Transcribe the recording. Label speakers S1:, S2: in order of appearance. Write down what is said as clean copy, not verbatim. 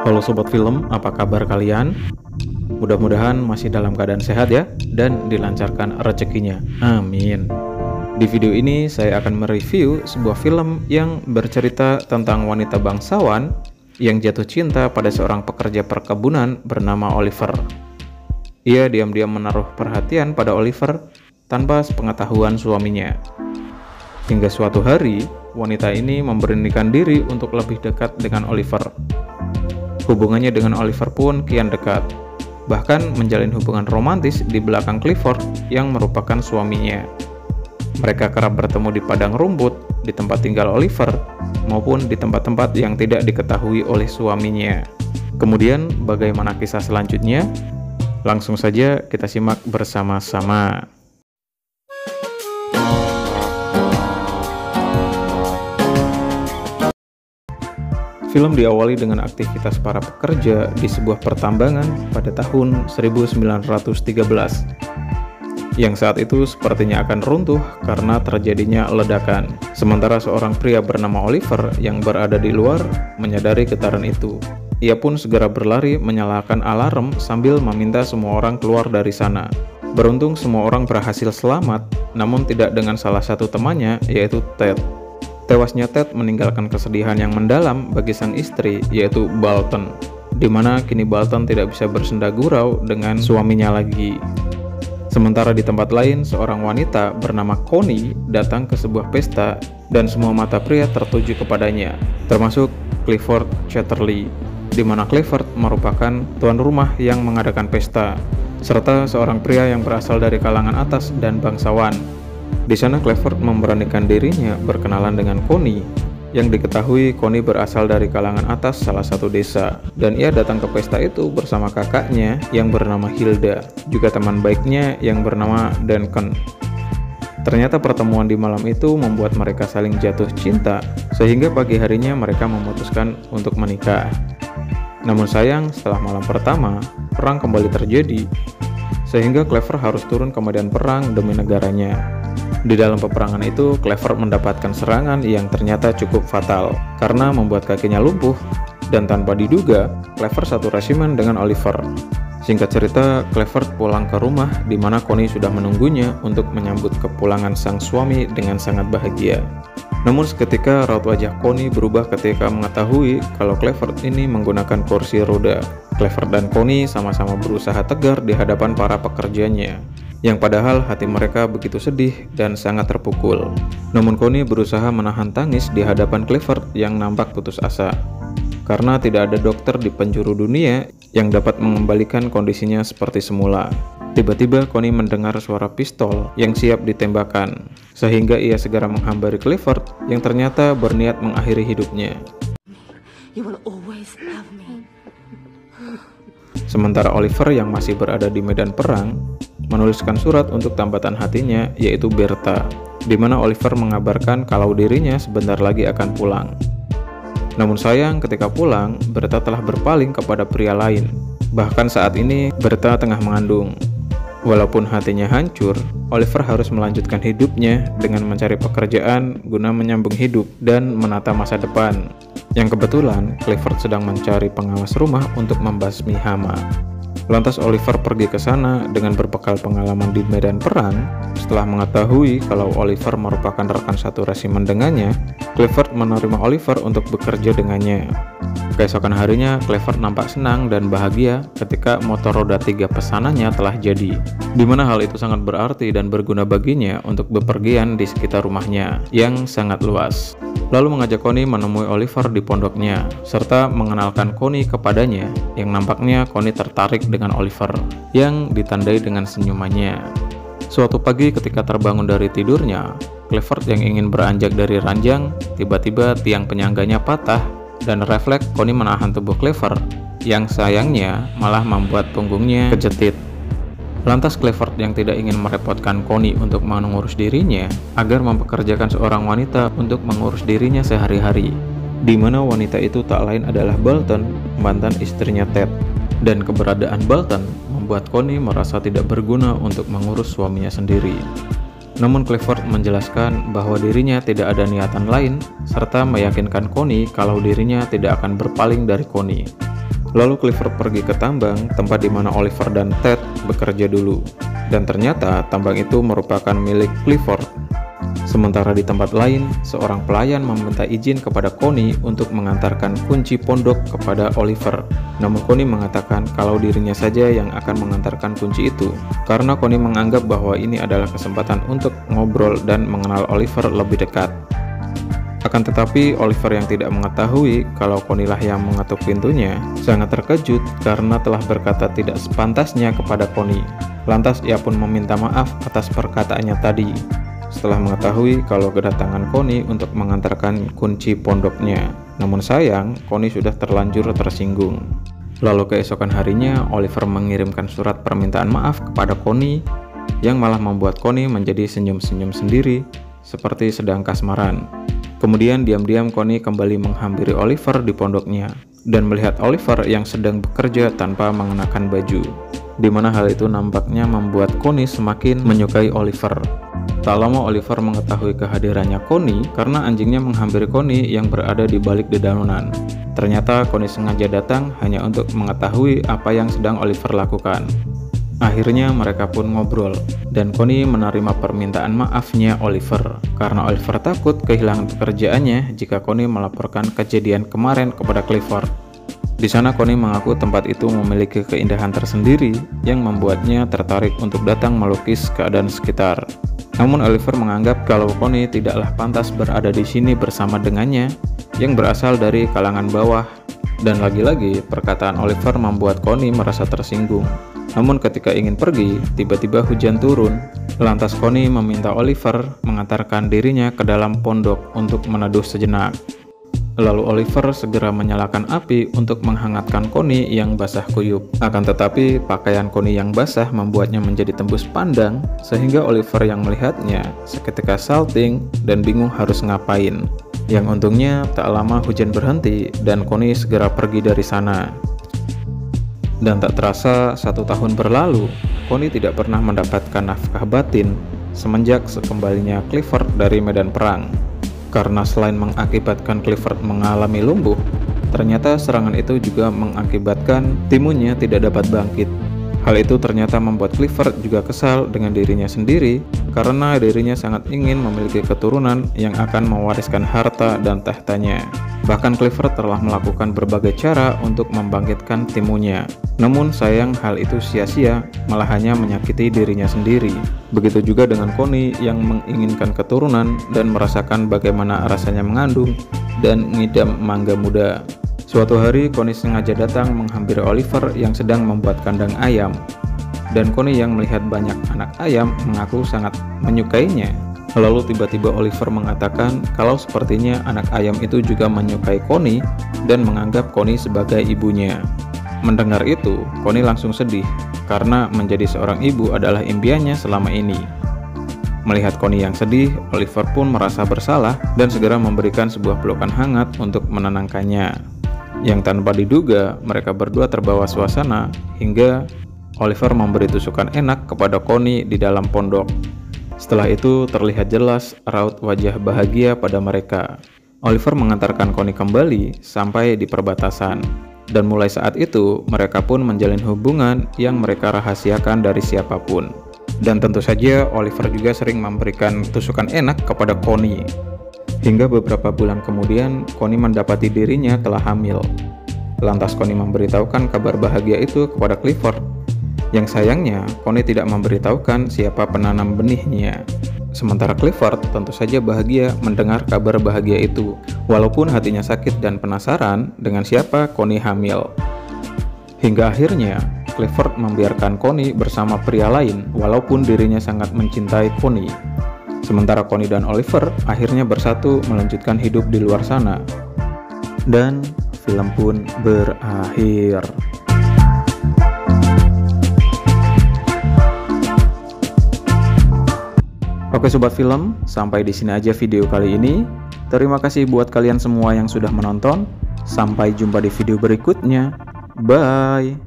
S1: Halo Sobat Film, apa kabar kalian? Mudah-mudahan masih dalam keadaan sehat ya, dan dilancarkan rezekinya. Amin. Di video ini saya akan mereview sebuah film yang bercerita tentang wanita bangsawan yang jatuh cinta pada seorang pekerja perkebunan bernama Oliver. Ia diam-diam menaruh perhatian pada Oliver tanpa sepengetahuan suaminya. Hingga suatu hari, wanita ini memberanikan diri untuk lebih dekat dengan Oliver. Hubungannya dengan Oliver pun kian dekat, bahkan menjalin hubungan romantis di belakang Clifford yang merupakan suaminya. Mereka kerap bertemu di padang rumput, di tempat tinggal Oliver, maupun di tempat-tempat yang tidak diketahui oleh suaminya. Kemudian, bagaimana kisah selanjutnya? Langsung saja kita simak bersama-sama. Film diawali dengan aktivitas para pekerja di sebuah pertambangan pada tahun 1913, yang saat itu sepertinya akan runtuh karena terjadinya ledakan. Sementara seorang pria bernama Oliver yang berada di luar menyadari getaran itu. Ia pun segera berlari menyalakan alarm sambil meminta semua orang keluar dari sana. Beruntung semua orang berhasil selamat, namun tidak dengan salah satu temannya, yaitu Ted. Tewasnya Ted meninggalkan kesedihan yang mendalam bagi sang istri, yaitu Bolton, di mana kini Bolton tidak bisa bersenda gurau dengan suaminya lagi. Sementara di tempat lain, seorang wanita bernama Connie datang ke sebuah pesta dan semua mata pria tertuju kepadanya, termasuk Clifford Chatterley, di mana Clifford merupakan tuan rumah yang mengadakan pesta, serta seorang pria yang berasal dari kalangan atas dan bangsawan. Di sana Clifford memberanikan dirinya berkenalan dengan Connie, yang diketahui Connie berasal dari kalangan atas salah satu desa, dan ia datang ke pesta itu bersama kakaknya yang bernama Hilda, juga teman baiknya yang bernama Duncan. Ternyata pertemuan di malam itu membuat mereka saling jatuh cinta, sehingga pagi harinya mereka memutuskan untuk menikah. Namun sayang, setelah malam pertama, perang kembali terjadi, sehingga Clifford harus turun ke medan perang demi negaranya. Di dalam peperangan itu, Clifford mendapatkan serangan yang ternyata cukup fatal karena membuat kakinya lumpuh, dan tanpa diduga, Clifford satu resimen dengan Oliver. Singkat cerita, Clifford pulang ke rumah di mana Connie sudah menunggunya untuk menyambut kepulangan sang suami dengan sangat bahagia. Namun seketika raut wajah Connie berubah ketika mengetahui kalau Clifford ini menggunakan kursi roda. Clifford dan Connie sama-sama berusaha tegar di hadapan para pekerjanya, yang padahal hati mereka begitu sedih dan sangat terpukul. Namun Connie berusaha menahan tangis di hadapan Clifford yang nampak putus asa, karena tidak ada dokter di penjuru dunia yang dapat mengembalikan kondisinya seperti semula. Tiba-tiba Connie mendengar suara pistol yang siap ditembakkan, sehingga ia segera menghambari Clifford yang ternyata berniat mengakhiri hidupnya.
S2: You will always love me.
S1: Sementara Oliver yang masih berada di medan perang menuliskan surat untuk tambatan hatinya, yaitu Bertha, di mana Oliver mengabarkan kalau dirinya sebentar lagi akan pulang. Namun sayang, ketika pulang, Bertha telah berpaling kepada pria lain. Bahkan saat ini Bertha tengah mengandung. Walaupun hatinya hancur, Oliver harus melanjutkan hidupnya dengan mencari pekerjaan guna menyambung hidup dan menata masa depan. Yang kebetulan, Clifford sedang mencari pengawas rumah untuk membasmi hama. Lantas Oliver pergi ke sana dengan berbekal pengalaman di medan perang. Setelah mengetahui kalau Oliver merupakan rekan satu resimen dengannya, Clifford menerima Oliver untuk bekerja dengannya. Keesokan harinya, Clifford nampak senang dan bahagia ketika motor roda 3 pesanannya telah jadi, di mana hal itu sangat berarti dan berguna baginya untuk bepergian di sekitar rumahnya yang sangat luas. Lalu mengajak Connie menemui Oliver di pondoknya, serta mengenalkan Connie kepadanya, yang nampaknya Connie tertarik dengan Oliver, yang ditandai dengan senyumannya. Suatu pagi ketika terbangun dari tidurnya, Clifford yang ingin beranjak dari ranjang, tiba-tiba tiang penyangganya patah, dan refleks Connie menahan tubuh Clifford, yang sayangnya malah membuat punggungnya kejetit. Lantas Clifford yang tidak ingin merepotkan Connie untuk mengurus dirinya, agar mempekerjakan seorang wanita untuk mengurus dirinya sehari-hari, di mana wanita itu tak lain adalah Bolton, mantan istrinya Ted. Dan keberadaan Bolton membuat Connie merasa tidak berguna untuk mengurus suaminya sendiri. Namun Clifford menjelaskan bahwa dirinya tidak ada niatan lain, serta meyakinkan Connie kalau dirinya tidak akan berpaling dari Connie. Lalu Clifford pergi ke tambang, tempat di mana Oliver dan Ted bekerja dulu. Dan ternyata tambang itu merupakan milik Clifford. Sementara di tempat lain, seorang pelayan meminta izin kepada Connie untuk mengantarkan kunci pondok kepada Oliver. Namun Connie mengatakan kalau dirinya saja yang akan mengantarkan kunci itu, karena Connie menganggap bahwa ini adalah kesempatan untuk ngobrol dan mengenal Oliver lebih dekat. Akan tetapi, Oliver yang tidak mengetahui kalau Connie lah yang mengetuk pintunya, sangat terkejut karena telah berkata tidak sepantasnya kepada Connie. Lantas ia pun meminta maaf atas perkataannya tadi. Setelah mengetahui kalau kedatangan Connie untuk mengantarkan kunci pondoknya. Namun sayang, Connie sudah terlanjur tersinggung. Lalu keesokan harinya, Oliver mengirimkan surat permintaan maaf kepada Connie, yang malah membuat Connie menjadi senyum-senyum sendiri, seperti sedang kasmaran. Kemudian diam-diam Connie kembali menghampiri Oliver di pondoknya, dan melihat Oliver yang sedang bekerja tanpa mengenakan baju, di mana hal itu nampaknya membuat Connie semakin menyukai Oliver. Tak lama Oliver mengetahui kehadirannya Connie karena anjingnya menghampiri Connie yang berada di balik dedaunan. Ternyata Connie sengaja datang hanya untuk mengetahui apa yang sedang Oliver lakukan. Akhirnya mereka pun ngobrol, dan Connie menerima permintaan maafnya Oliver karena Oliver takut kehilangan pekerjaannya jika Connie melaporkan kejadian kemarin kepada Clifford. Di sana Connie mengaku tempat itu memiliki keindahan tersendiri yang membuatnya tertarik untuk datang melukis keadaan sekitar. Namun Oliver menganggap kalau Connie tidaklah pantas berada di sini bersama dengannya yang berasal dari kalangan bawah. Dan lagi-lagi perkataan Oliver membuat Connie merasa tersinggung. Namun ketika ingin pergi, tiba-tiba hujan turun. Lantas Connie meminta Oliver mengantarkan dirinya ke dalam pondok untuk meneduh sejenak. Lalu Oliver segera menyalakan api untuk menghangatkan Connie yang basah kuyup. Akan tetapi pakaian Connie yang basah membuatnya menjadi tembus pandang, sehingga Oliver yang melihatnya seketika salting dan bingung harus ngapain. Yang untungnya tak lama hujan berhenti dan Connie segera pergi dari sana. Dan tak terasa 1 tahun berlalu, Connie tidak pernah mendapatkan nafkah batin semenjak sekembalinya Clifford dari medan perang. Karena selain mengakibatkan Clifford mengalami lumpuh, ternyata serangan itu juga mengakibatkan timunnya tidak dapat bangkit. Hal itu ternyata membuat Clifford juga kesal dengan dirinya sendiri karena dirinya sangat ingin memiliki keturunan yang akan mewariskan harta dan tahtanya. Bahkan Clifford telah melakukan berbagai cara untuk membangkitkan timunnya. Namun sayang hal itu sia-sia, malah hanya menyakiti dirinya sendiri. Begitu juga dengan Connie yang menginginkan keturunan dan merasakan bagaimana rasanya mengandung dan ngidam mangga muda. Suatu hari Connie sengaja datang menghampiri Oliver yang sedang membuat kandang ayam. Dan Connie yang melihat banyak anak ayam mengaku sangat menyukainya. Lalu tiba-tiba Oliver mengatakan kalau sepertinya anak ayam itu juga menyukai Connie dan menganggap Connie sebagai ibunya. Mendengar itu, Connie langsung sedih karena menjadi seorang ibu adalah impiannya selama ini. Melihat Connie yang sedih, Oliver pun merasa bersalah dan segera memberikan sebuah pelukan hangat untuk menenangkannya. Yang tanpa diduga, mereka berdua terbawa suasana hingga Oliver memberi tusukan enak kepada Connie di dalam pondok. Setelah itu terlihat jelas raut wajah bahagia pada mereka. Oliver mengantarkan Connie kembali sampai di perbatasan. Dan mulai saat itu mereka pun menjalin hubungan yang mereka rahasiakan dari siapapun. Dan tentu saja Oliver juga sering memberikan tusukan enak kepada Connie. Hingga beberapa bulan kemudian Connie mendapati dirinya telah hamil. Lantas Connie memberitahukan kabar bahagia itu kepada Clifford. Yang sayangnya, Connie tidak memberitahukan siapa penanam benihnya. Sementara Clifford tentu saja bahagia mendengar kabar bahagia itu, walaupun hatinya sakit dan penasaran dengan siapa Connie hamil. Hingga akhirnya, Clifford membiarkan Connie bersama pria lain, walaupun dirinya sangat mencintai Connie. Sementara Connie dan Oliver akhirnya bersatu melanjutkan hidup di luar sana. Dan film pun berakhir. Oke sobat film, sampai di sini aja video kali ini. Terima kasih buat kalian semua yang sudah menonton. Sampai jumpa di video berikutnya. Bye.